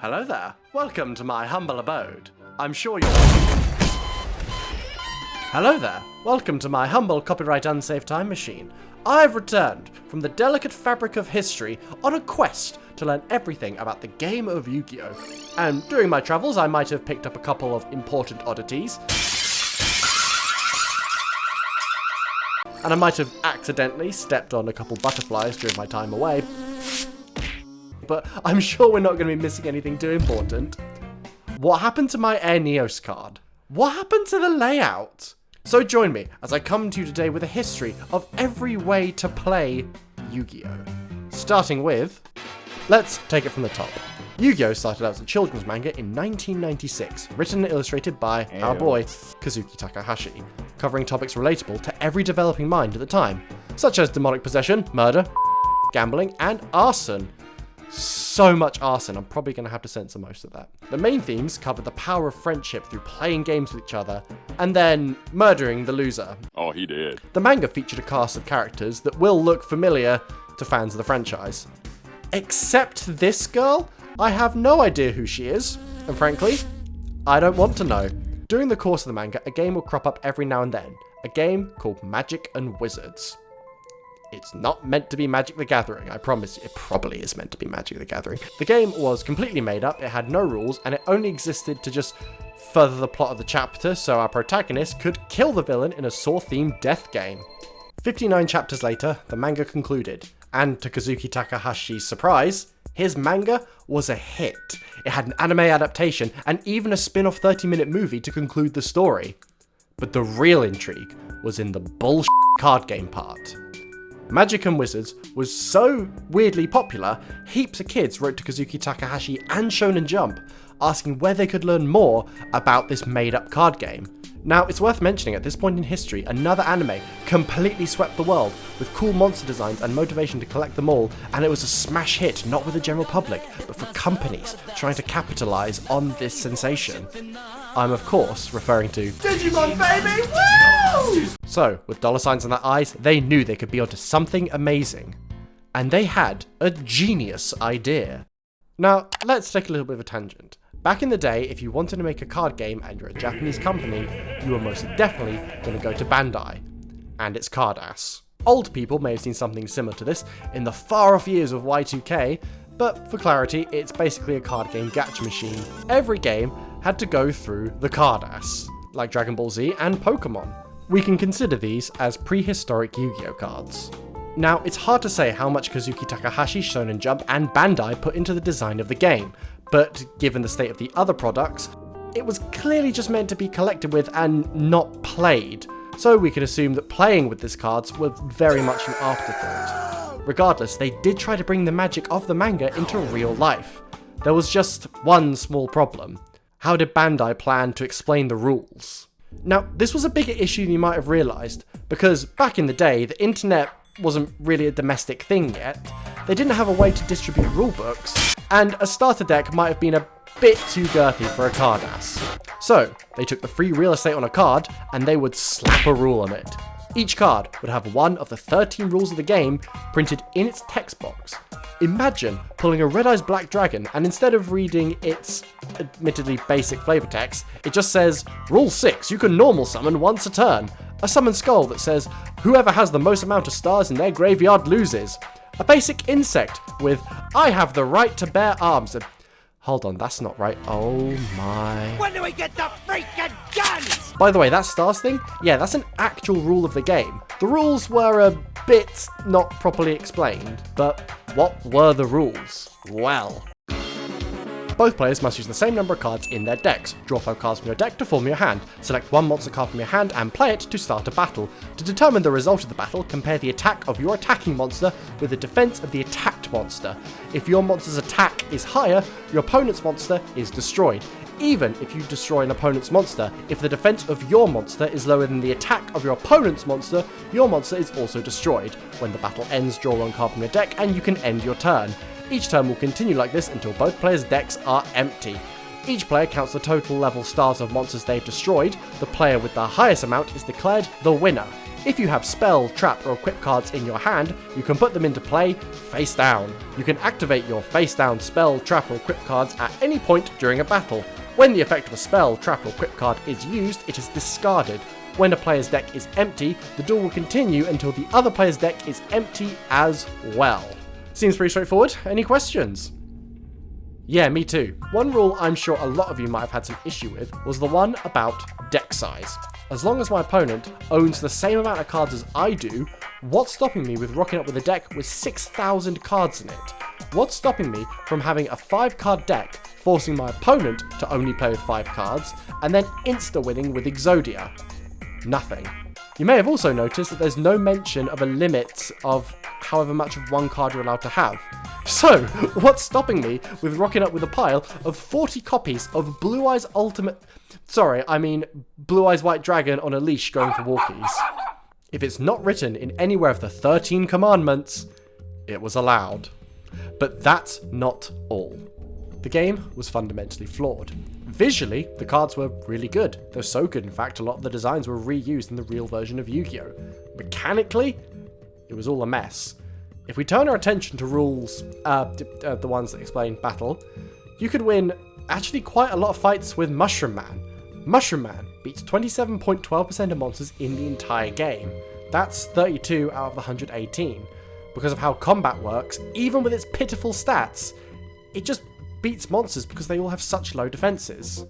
Hello there, welcome to my humble abode. I'm sure you're... Hello there, welcome to my humble copyright unsafe time machine. I've returned from the delicate fabric of history on a quest to learn everything about the game of Yu-Gi-Oh! And during my travels I might have picked up a couple of important oddities. And I might have accidentally stepped on a couple butterflies during my time away. But I'm sure we're not going to be missing anything too important. What happened to my Air Neos card? What happened to the layout? So join me as I come to you today with a history of every way to play Yu-Gi-Oh! Starting with... let's take it from the top. Yu-Gi-Oh! Started out as a children's manga in 1996, written and illustrated by our boy, Kazuki Takahashi, covering topics relatable to every developing mind at the time, such as demonic possession, murder, gambling, and arson. So much arson, I'm probably going to have to censor most of that. The main themes cover the power of friendship through playing games with each other, and then murdering the loser. Oh, he did. The manga featured a cast of characters that will look familiar to fans of the franchise. Except this girl? I have no idea who she is, and frankly, I don't want to know. During the course of the manga, a game will crop up every now and then, a game called Magic and Wizards. It's not meant to be Magic the Gathering, I promise you. It probably is meant to be Magic the Gathering. The game was completely made up, it had no rules, and it only existed to just further the plot of the chapter so our protagonist could kill the villain in a Saw-themed death game. 59 chapters later, the manga concluded, and to Kazuki Takahashi's surprise, his manga was a hit. It had an anime adaptation and even a spin-off 30-minute movie to conclude the story. But the real intrigue was in the bullshit card game part. Magic and Wizards was so weirdly popular, heaps of kids wrote to Kazuki Takahashi and Shonen Jump, asking where they could learn more about this made-up card game. Now, it's worth mentioning at this point in history, another anime completely swept the world with cool monster designs and motivation to collect them all, and it was a smash hit not with the general public, but for companies trying to capitalize on this sensation. I'm of course referring to Digimon, baby! Woo! So, with dollar signs in their eyes, they knew they could be onto something amazing. And they had a genius idea. Now, let's take a little bit of a tangent. Back in the day, if you wanted to make a card game and you're a Japanese company, you were most definitely going to go to Bandai and its card ass. Old people may have seen something similar to this in the far-off years of Y2K, but for clarity, it's basically a card game gacha machine. Every game had to go through the card ass, like Dragon Ball Z and Pokemon. We can consider these as prehistoric Yu-Gi-Oh! Cards. Now, it's hard to say how much Kazuki Takahashi, Shonen Jump, and Bandai put into the design of the game, but given the state of the other products, it was clearly just meant to be collected with and not played, so we can assume that playing with these cards was very much an afterthought. Regardless, they did try to bring the magic of the manga into real life. There was just one small problem. How did Bandai plan to explain the rules? Now, this was a bigger issue than you might have realised, because back in the day, the internet wasn't really a domestic thing yet. They didn't have a way to distribute rulebooks, and a starter deck might have been a bit too girthy for a card ass. So, they took the free real estate on a card, and they would slap a rule on it. Each card would have one of the 13 rules of the game printed in its text box. Imagine pulling a Red Eyes Black Dragon, and instead of reading its admittedly basic flavor text, it just says, Rule 6, you can normal summon once a turn. A summon skull that says, whoever has the most amount of stars in their graveyard loses. A basic insect with, I have the right to bear arms. And hold on, that's not right. Oh my. When do we get the freaking guns? By the way, that stars thing, yeah, that's an actual rule of the game. The rules were a bit not properly explained, but what were the rules? Well, both players must use the same number of cards in their decks. Draw 5 cards from your deck to form your hand. Select one monster card from your hand and play it to start a battle. To determine the result of the battle, compare the attack of your attacking monster with the defense of the attacked monster. If your monster's attack is higher, your opponent's monster is destroyed. Even if you destroy an opponent's monster, if the defense of your monster is lower than the attack of your opponent's monster, your monster is also destroyed. When the battle ends, draw one card from your deck and you can end your turn. Each turn will continue like this until both players' decks are empty. Each player counts the total level stars of monsters they've destroyed. The player with the highest amount is declared the winner. If you have spell, trap, or equip cards in your hand, you can put them into play face down. You can activate your face down spell, trap, or equip cards at any point during a battle. When the effect of a spell, trap, or equip card is used, it is discarded. When a player's deck is empty, the duel will continue until the other player's deck is empty as well. Seems pretty straightforward. Any questions? Yeah, me too. One rule I'm sure a lot of you might have had some issue with was the one about deck size. As long as my opponent owns the same amount of cards as I do, what's stopping me with rocking up with a deck with 6,000 cards in it? What's stopping me from having a 5-card deck, forcing my opponent to only play with 5 cards, and then insta-winning with Exodia? Nothing. You may have also noticed that there's no mention of a limit of however much of one card you're allowed to have. So, what's stopping me with rocking up with a pile of 40 copies of Blue Eyes Blue Eyes White Dragon on a leash going for walkies? If it's not written in anywhere of the 13 commandments, it was allowed. But that's not all. The game was fundamentally flawed. Visually, the cards were really good. They're so good, in fact, a lot of the designs were reused in the real version of Yu-Gi-Oh! Mechanically, it was all a mess. If we turn our attention to rules, the ones that explain battle, you could win actually quite a lot of fights with Mushroom Man. Mushroom Man beats 27.12% of monsters in the entire game. That's 32 out of the 118. Because of how combat works, even with its pitiful stats, it just beats monsters because they all have such low defenses.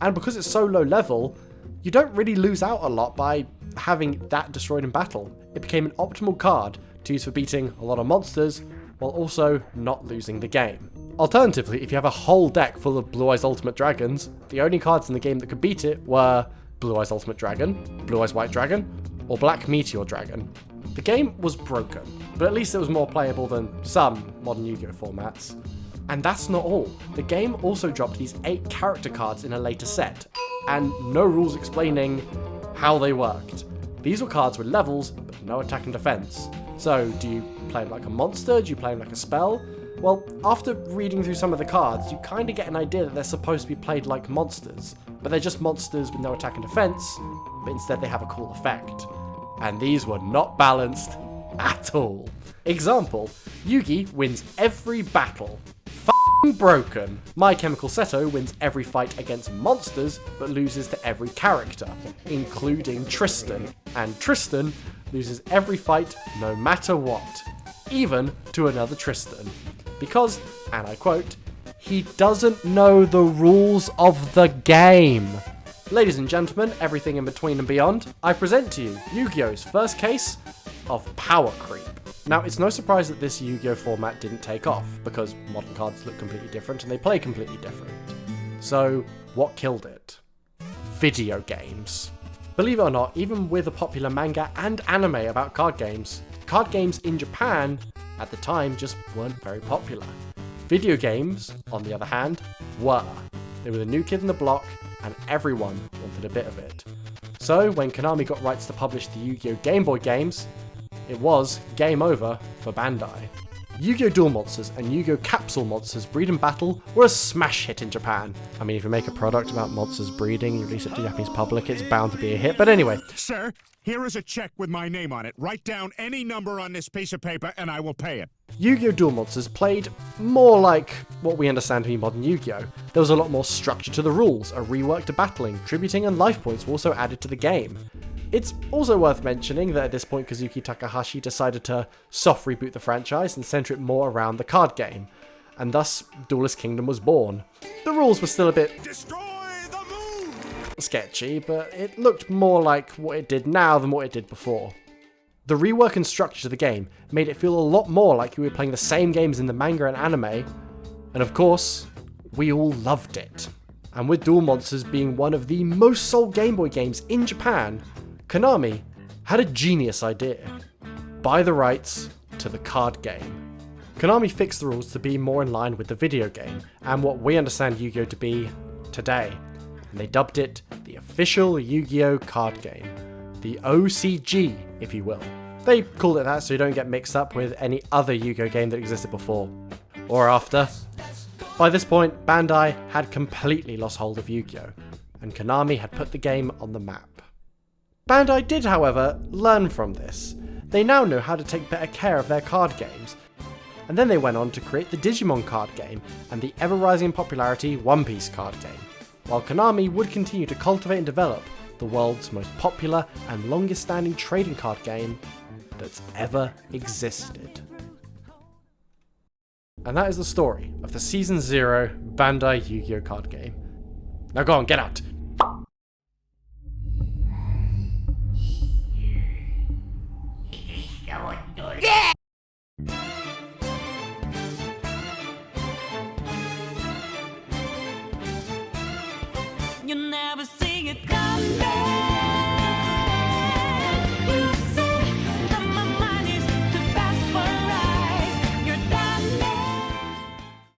And because it's so low level, you don't really lose out a lot by having that destroyed in battle. It became an optimal card to use for beating a lot of monsters, while also not losing the game. Alternatively, if you have a whole deck full of Blue Eyes Ultimate Dragons, the only cards in the game that could beat it were Blue Eyes Ultimate Dragon, Blue Eyes White Dragon, or Black Meteor Dragon. The game was broken, but at least it was more playable than some modern Yu-Gi-Oh! Formats. And that's not all. The game also dropped these 8 character cards in a later set, and no rules explaining how they worked. These were cards with levels, but no attack and defense. So, do you play them like a monster? Do you play them like a spell? Well, after reading through some of the cards, you kind of get an idea that they're supposed to be played like monsters, but they're just monsters with no attack and defense, but instead they have a cool effect. And these were not balanced at all. Example, Yugi wins every battle. F***ing broken. My Chemical Seto wins every fight against monsters, but loses to every character, including Tristan. And Tristan loses every fight no matter what, even to another Tristan. Because, and I quote, he doesn't know the rules of the game. Ladies and gentlemen, everything in between and beyond, I present to you Yu-Gi-Oh's first case of power creep. Now, it's no surprise that this Yu-Gi-Oh format didn't take off, because modern cards look completely different and they play completely different. So, what killed it? Video games. Believe it or not, even with a popular manga and anime about card games in Japan at the time just weren't very popular. Video games, on the other hand, were. They were the new kid in the block, and everyone wanted a bit of it. So, when Konami got rights to publish the Yu-Gi-Oh! Game Boy games, it was game over for Bandai. Yu-Gi-Oh! Duel Monsters and Yu-Gi-Oh! Capsule Monsters Breed and Battle were a smash hit in Japan. I mean, if you make a product about monsters breeding and you release it to the Japanese public, it's bound to be a hit, but anyway. Sir, here is a check with my name on it. Write down any number on this piece of paper and I will pay it. Yu-Gi-Oh! Duel Monsters played more like what we understand to be modern Yu-Gi-Oh! There was a lot more structure to the rules, a rework to battling, tributing and life points were also added to the game. It's also worth mentioning that at this point Kazuki Takahashi decided to soft reboot the franchise and center it more around the card game, and thus Duelist Kingdom was born. The rules were still a bit sketchy, but it looked more like what it did now than what it did before. The rework and structure to the game made it feel a lot more like you were playing the same games in the manga and anime, and of course, we all loved it. And with Duel Monsters being one of the most sold Game Boy games in Japan, Konami had a genius idea. Buy the rights to the card game. Konami fixed the rules to be more in line with the video game, and what we understand Yu-Gi-Oh! To be today, and they dubbed it the official Yu-Gi-Oh! Card game. The OCG, if you will. They called it that so you don't get mixed up with any other Yu-Gi-Oh! Game that existed before or after. By this point, Bandai had completely lost hold of Yu-Gi-Oh! And Konami had put the game on the map. Bandai did, however, learn from this. They now knew how to take better care of their card games, and then they went on to create the Digimon card game and the ever-rising in popularity One Piece card game, while Konami would continue to cultivate and develop the world's most popular and longest-standing trading card game that's ever existed. And that is the story of the Season 0 Bandai Yu-Gi-Oh! Card game. Now go on, get out! You never see it coming.